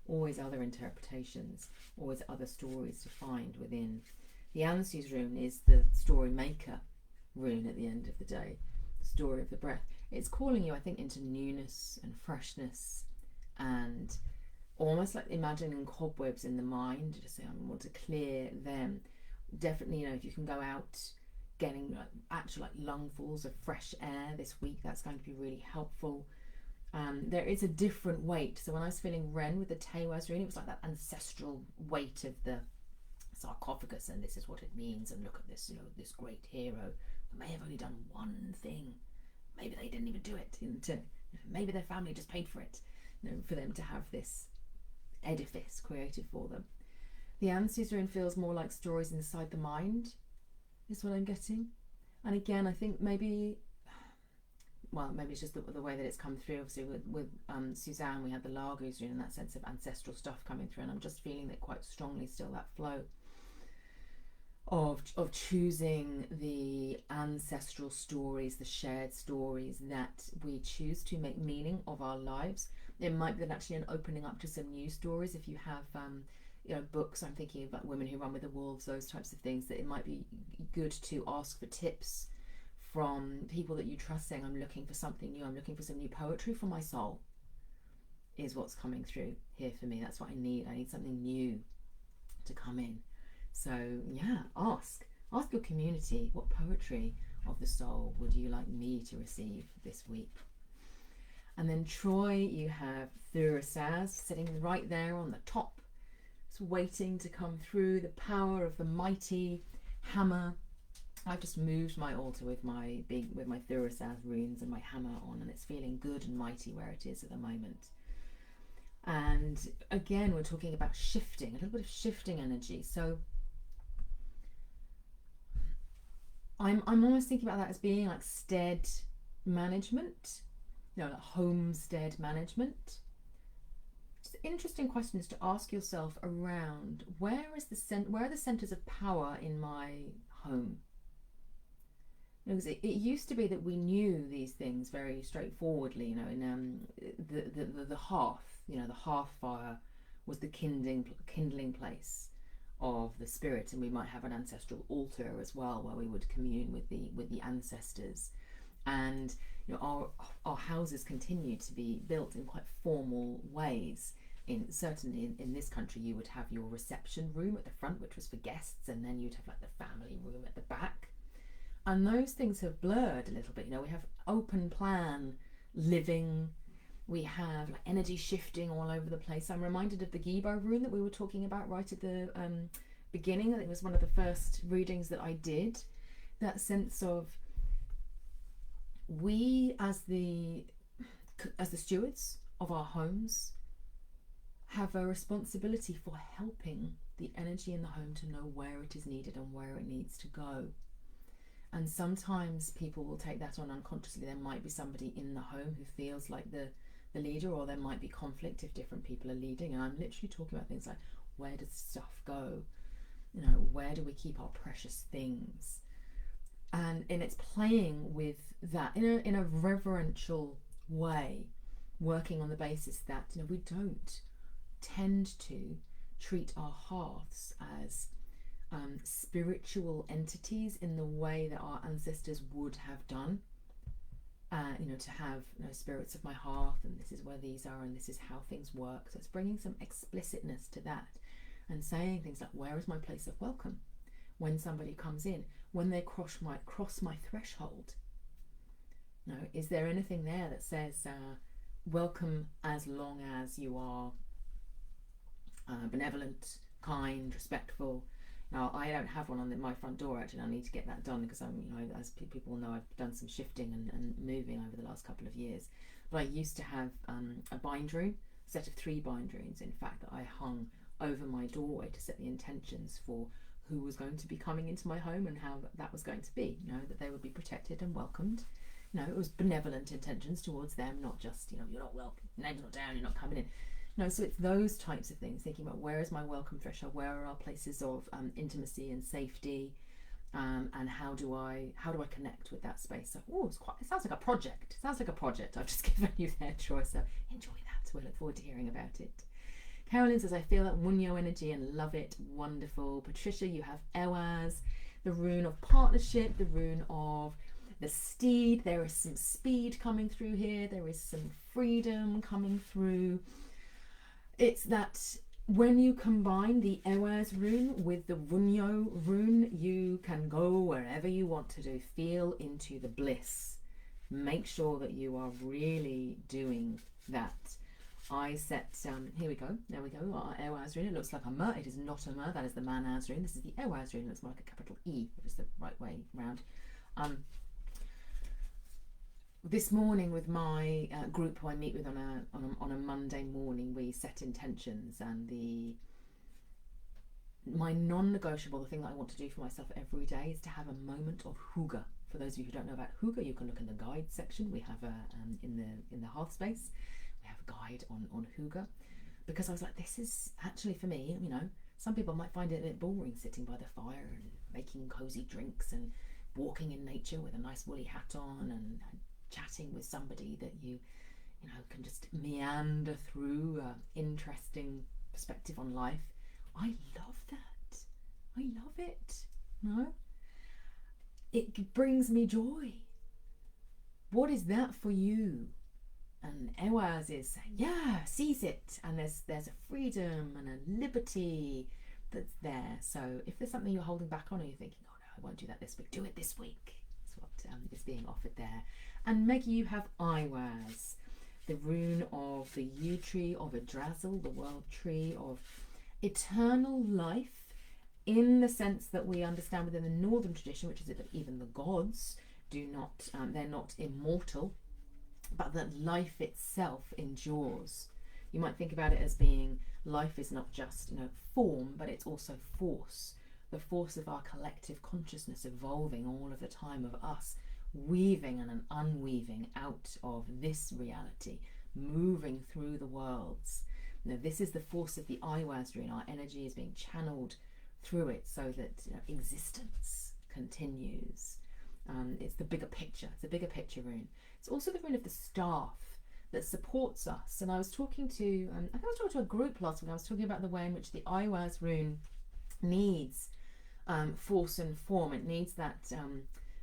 interpretations, always other stories to find within. The Ansu's rune is the story maker rune at the end of the day, the story of the breath. It's calling you, I think, into newness and freshness, and almost like imagining cobwebs in the mind. Just say, I want to clear them. Definitely, if you can go out getting actual lungfuls of fresh air this week, that's going to be really helpful. There is a different weight. So when I was feeling Ren with the Tewas rune, it was like that ancestral weight of the sarcophagus, and this is what it means, and look at this, this great hero who may have only done one thing. Maybe they didn't even do it. Maybe their family just paid for it, for them to have this edifice created for them. The Ansu's rune feels more like stories inside the mind, is what I'm getting. And again, I think maybe it's just the way that it's come through. Obviously with Suzanne, we had the Largus rune and that sense of ancestral stuff coming through, and I'm just feeling that quite strongly still, that flow of choosing the ancestral stories, the shared stories that we choose to make meaning of our lives. It might be that actually an opening up to some new stories. If you have books, I'm thinking about Women Who Run with the Wolves, those types of things, that it might be good to ask for tips from people that you trust, saying, I'm looking for something new, I'm looking for some new poetry for my soul, is what's coming through here for me. That's what I need. I need something new to come in. So yeah, ask your community, what poetry of the soul would you like me to receive this week? And then Troy, you have Thurisaz sitting right there on the top, just waiting to come through, the power of the mighty hammer. I've just moved my altar with my Thurisaz runes and my hammer on, and it's feeling good and mighty where it is at the moment. And again, we're talking about shifting, a little bit of shifting energy. So I'm almost thinking about that as being like stead management, like homestead management. Just interesting questions to ask yourself around where are the centers of power in my home? Because it used to be that we knew these things very straightforwardly. In the hearth, the hearth fire was the kindling place of the spirit, and we might have an ancestral altar as well where we would commune with the ancestors. And our houses continue to be built in quite formal ways. Certainly in this country, you would have your reception room at the front, which was for guests, and then you'd have like the family room at the back. And those things have blurred a little bit. We have open plan living, we have like energy shifting all over the place. I'm reminded of the Gibo rune that we were talking about right at the beginning. I think it was one of the first readings that I did. That sense of we as the stewards of our homes have a responsibility for helping the energy in the home to know where it is needed and where it needs to go. And sometimes people will take that on unconsciously. There might be somebody in the home who feels like the leader, or there might be conflict if different people are leading. And I'm literally talking about things like, where does stuff go? Where do we keep our precious things? And it's playing with that in a reverential way, working on the basis that we don't tend to treat our hearths as spiritual entities in the way that our ancestors would have done. To have spirits of my hearth, and this is where these are, and this is how things work. So it's bringing some explicitness to that, and saying things like, where is my place of welcome when somebody comes in, when they cross my threshold? Is there anything there that says welcome as long as you are benevolent, kind, respectful? Now, I don't have one on my front door, actually. I need to get that done because as people know, I've done some shifting and moving over the last couple of years. But I used to have a bind rune, set of 3 bind runes, in fact, that I hung over my doorway to set the intentions for who was going to be coming into my home and how that was going to be, that they would be protected and welcomed. It was benevolent intentions towards them, not just, you're not welcome, name's not down, you're not coming in. So it's those types of things, thinking about where is my welcome threshold, where are our places of intimacy and safety, and how do I connect with that space. So, it sounds like a project. I've just given you their choice, so enjoy that. We'll look forward to hearing about it. Carolyn says, I feel that Wunyo energy and love it. Wonderful. Patricia, you have Ewaz, the rune of partnership, the rune of the steed. There is some speed coming through here. There is some freedom coming through. It's that when you combine the Ewaz rune with the Wunyo rune, you can go wherever you want to do. Feel into the bliss. Make sure that you are really doing that. I set, here we go, there we go, our Ewaz rune. It looks like a mer, it is not a mer, that is the Manaz rune. This is the Ewaz rune, it looks more like a capital E, which is the right way round. This morning with my group who I meet with on a Monday morning, we set intentions, and my non-negotiable, the thing that I want to do for myself every day, is to have a moment of hygge. For those of you who don't know about hygge, you can look in the guide section. We have in the hearth space, we have a guide on hygge, because I was like, this is actually for me. Some people might find it a bit boring sitting by the fire and making cozy drinks and walking in nature with a nice woolly hat on and chatting with somebody that you can just meander through interesting perspective on life. I love that. I love it. It brings me joy. What is that for you? And Ewaz is saying, yeah, seize it. And there's a freedom and a liberty that's there. So if there's something you're holding back on, or you're thinking, oh no, I won't do that this week, do it this week. That's what is being offered there. And Maggie, you have Iwaz, the rune of the yew tree of Yggdrasil, the world tree of eternal life, in the sense that we understand within the northern tradition, which is that even the gods do not, they're not immortal, but that life itself endures. You might think about it as being, life is not just form, but it's also force, the force of our collective consciousness evolving all of the time, of us weaving and unweaving out of this reality, moving through the worlds. This is the force of the Iwaz rune. Our energy is being channeled through it so that existence continues. It's the bigger picture. It's a bigger picture rune. It's also the rune of the staff that supports us. And I was talking to, I think I was talking to a group last week. I was talking about the way in which the Iwaz rune needs force and form. It needs that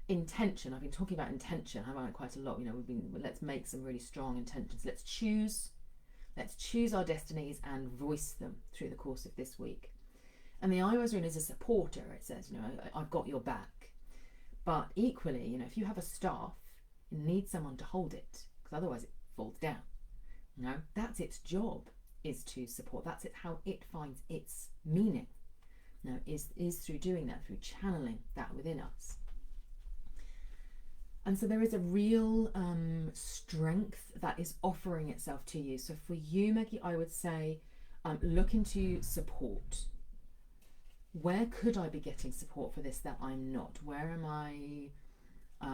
intention. I've been talking about intention, haven't I, quite a lot. Let's make some really strong intentions. Let's choose our destinies and voice them through the course of this week. And the Iwaz rune is a supporter. It says, I've got your back. But equally, if you have a staff, you need someone to hold it, because otherwise it falls down. That's its job, is to support. That's how it finds its meaning. Is through doing that, through channeling that within us. And so there is a real strength that is offering itself to you. So for you, Maggie, I would say look into support. Where could I be getting support for this that I'm not? Where am I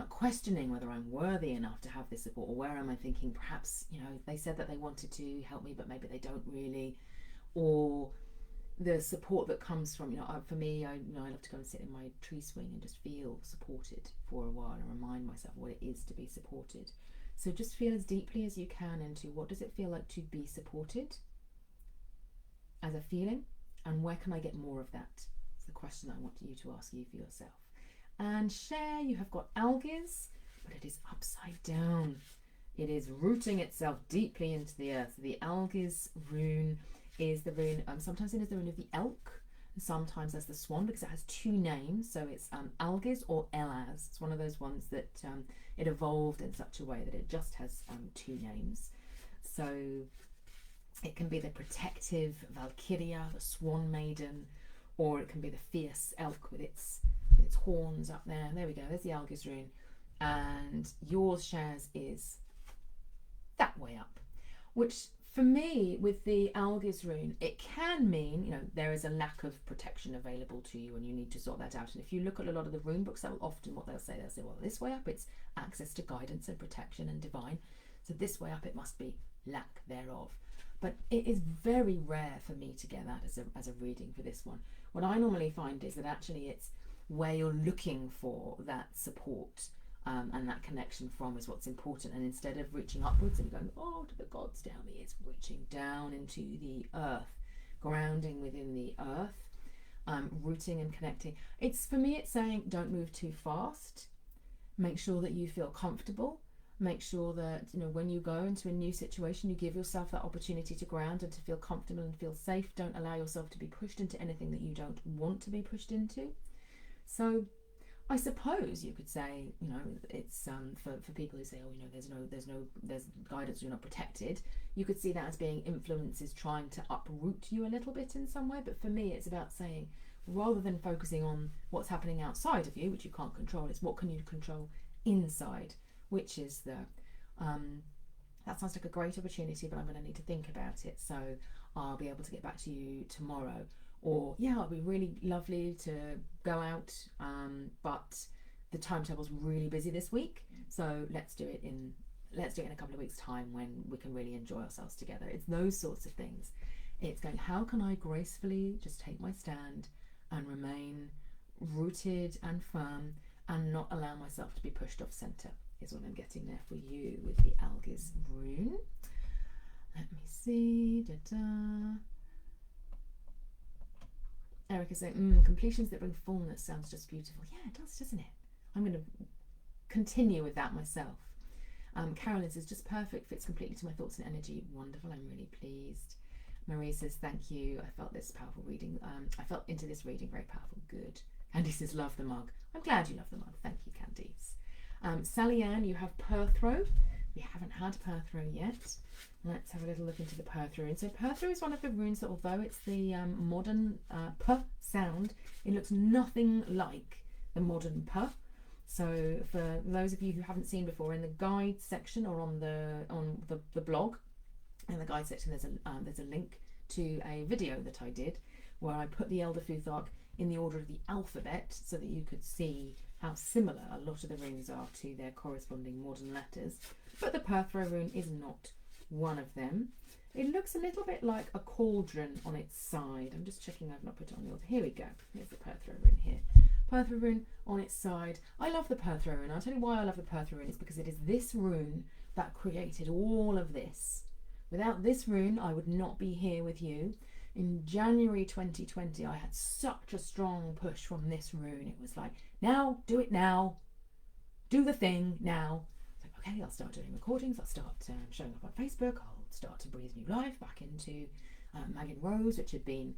questioning whether I'm worthy enough to have this support? Or where am I thinking perhaps, they said that they wanted to help me, but maybe they don't really? Or the support that comes from, for me, I love to go and sit in my tree swing and just feel supported for a while and remind myself what it is to be supported. So just feel as deeply as you can into what does it feel like to be supported as a feeling, and where can I get more of that? It's the question that I want you to ask you for yourself. And share, you have got algaes, but it is upside down. It is rooting itself deeply into the earth. The algaes rune is the rune, sometimes it is the rune of the elk, sometimes as the swan, because it has 2 names. So it's algaes or Elaz. It's one of those ones that it evolved in such a way that it just has 2 names. So it can be the protective Valkyria, the swan maiden, or it can be the fierce elk with its horns up there. There we go, there's the algaes rune. And yours, Shares, is that way up, which For me, with the Algiz rune, it can mean, there is a lack of protection available to you and you need to sort that out. And if you look at a lot of the rune books, that will often what they'll say, well, this way up it's access to guidance and protection and divine. So this way up it must be lack thereof. But it is very rare for me to get that as a reading for this one. What I normally find is that actually it's where you're looking for that support and that connection from is what's important. And instead of reaching upwards and going, oh, to the gods down me, it's reaching down into the earth, grounding within the earth, rooting and connecting. For me, it's saying don't move too fast. Make sure that you feel comfortable. Make sure that, when you go into a new situation, you give yourself that opportunity to ground and to feel comfortable and feel safe. Don't allow yourself to be pushed into anything that you don't want to be pushed into. So I suppose you could say, it's for people who say, oh, there's guidance, you're not protected. You could see that as being influences trying to uproot you a little bit in some way. But for me, it's about saying, rather than focusing on what's happening outside of you, which you can't control, it's what can you control inside, which is that sounds like a great opportunity, but I'm going to need to think about it. So I'll be able to get back to you tomorrow. Or, it'll be really lovely to go out, but the timetable's really busy this week. So let's do it in a couple of weeks' time when we can really enjoy ourselves together. It's those sorts of things. It's going, how can I gracefully just take my stand and remain rooted and firm and not allow myself to be pushed off centre, is what I'm getting there for you with the Algiz rune. Let me see. Erica's saying, completions that bring fullness sounds just beautiful. Yeah, it does, doesn't it? I'm going to continue with that myself. Carolyn says, just perfect, fits completely to my thoughts and energy. Wonderful, I'm really pleased. Marie says, thank you. I felt this powerful reading. I felt into this reading, very powerful. Good. Candice says, love the mug. I'm glad you love the mug. Thank you, Candice. Sally Ann, you have Perthrow. We haven't had Perthrow yet. Let's have a little look into the Perthrow rune. So Perthrow is one of the runes that, although it's the modern P sound, it looks nothing like the modern P. So for those of you who haven't seen before, in the guide section or on the blog, in the guide section there's a link to a video that I did where I put the Elder Futhark in the order of the alphabet so that you could see how similar a lot of the runes are to their corresponding modern letters. But the Perthrow rune is not one of them. It looks a little bit like a cauldron on its side. I'm just checking I've not put it on the order. Here we go. Here's the Perthrow rune here. Perthrow rune on its side. I love the Perthrow rune. I'll tell you why I love the Perthrow rune. It's because it is this rune that created all of this. Without this rune, I would not be here with you. In January 2020, I had such a strong push from this rune. It was like, now, do it now. Do the thing now. So, okay, I'll start doing recordings. I'll start showing up on Facebook. I'll start to breathe new life back into Mag & Rose, which had been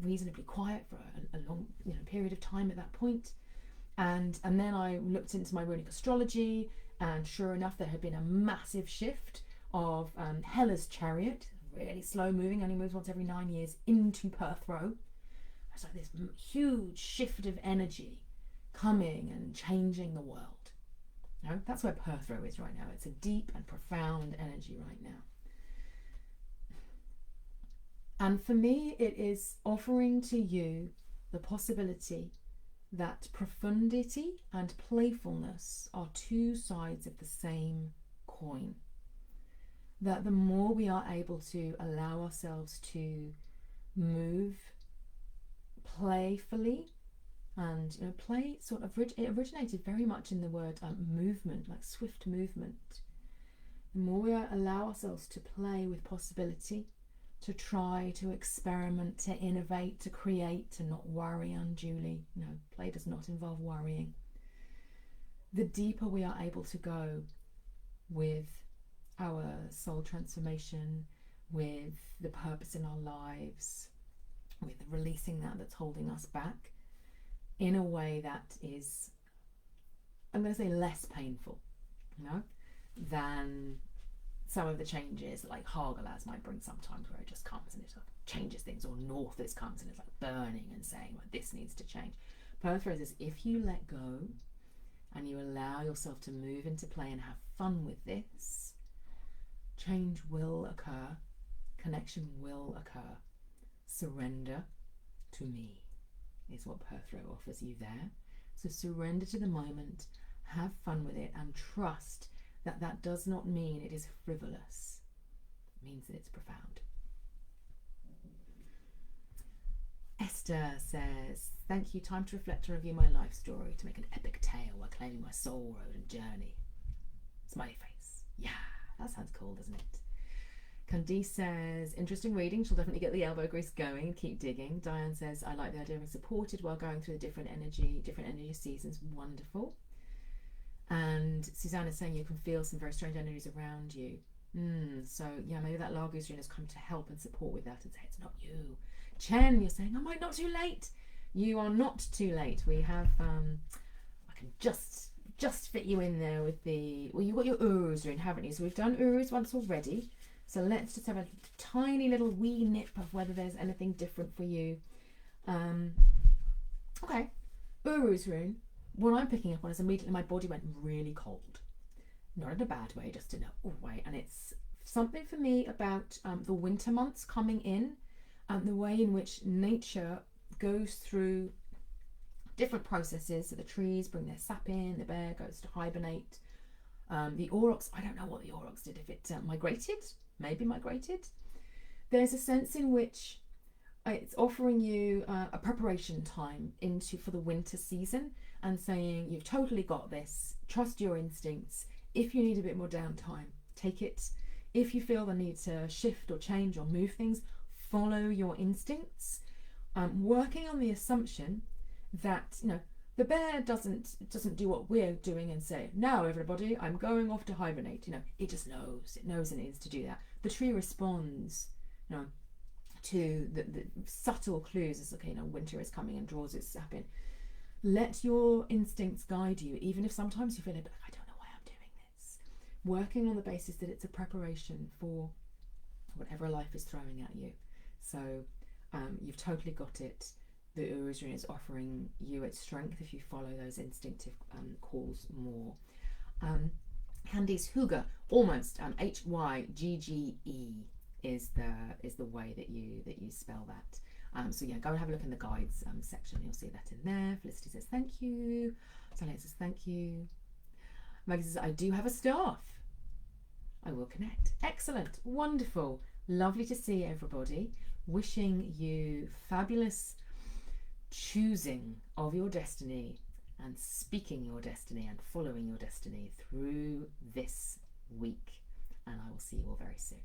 reasonably quiet for a long period of time at that point. And then I looked into my runic astrology, and sure enough, there had been a massive shift of Hela's chariot, really slow moving, only moves once every 9 years, into Perthrow. It's like this huge shift of energy coming and changing the world. That's where Perthrow is right now. It's a deep and profound energy right now. And for me, it is offering to you the possibility that profundity and playfulness are two sides of the same coin. That the more we are able to allow ourselves to move playfully, and play it originated very much in the word movement, like swift movement. The more we allow ourselves to play with possibility, to try, to experiment, to innovate, to create, to not worry unduly. Play does not involve worrying. The deeper we are able to go with our soul transformation, with the purpose in our lives, with releasing that's holding us back in a way that is, I'm going to say, less painful, than some of the changes like Hargalaz might bring sometimes, where it just comes and it sort of changes things, or Northis comes and it's like burning and saying, well, this needs to change. Perthrow is, if you let go and you allow yourself to move into play and have fun with this, change will occur, connection will occur. Surrender to me is what Perthrow offers you there. So surrender to the moment, have fun with it, and trust that that does not mean it is frivolous. It means that it's profound. Esther says, thank you. Time to reflect and review my life story, to make an epic tale while claiming my soul road and journey. Smiley face. Yeah, that sounds cool, doesn't it? Candice says, interesting reading. She'll definitely get the elbow grease going and keep digging. Diane says, I like the idea of being supported while going through the different energy seasons. Wonderful. And Suzanne is saying you can feel some very strange energies around you. So yeah, maybe that Largoosrine has come to help and support with that and say it's not you. Chen, you're saying, am I not too late? You are not too late. We have, I can just fit you in there with the, well, you've got your Uruzrine, haven't you? So we've done Uruz once already. So let's just have a tiny little wee nip of whether there's anything different for you. Okay, Uruzrine. What I'm picking up on is immediately my body went really cold. Not in a bad way, just in a way. And it's something for me about the winter months coming in, and the way in which nature goes through different processes. So the trees bring their sap in, the bear goes to hibernate. The aurochs, I don't know what the aurochs did, if it maybe migrated. There's a sense in which it's offering you a preparation time for the winter season and saying you've totally got this, trust your instincts. If you need a bit more downtime, take it. If you feel the need to shift or change or move things, follow your instincts. Working on the assumption that, the bear doesn't do what we're doing and say, now everybody, I'm going off to hibernate. It just knows. It knows it needs to do that. The tree responds, to the subtle clues as winter is coming and draws its sap in. Let your instincts guide you, even if sometimes you feel like, I don't know why I'm doing this. Working on the basis that it's a preparation for whatever life is throwing at you. So you've totally got it. The Uruzrine is offering you its strength if you follow those instinctive calls more. Candice Hygge, almost Hygge is the way that you spell that. So yeah, go and have a look in the guides section. You'll see that in there. Felicity says thank you. Sally says thank you. Maggie says I do have a staff. I will connect. Excellent, wonderful, lovely to see everybody. Wishing you fabulous choosing of your destiny and speaking your destiny and following your destiny through this week. And I will see you all very soon.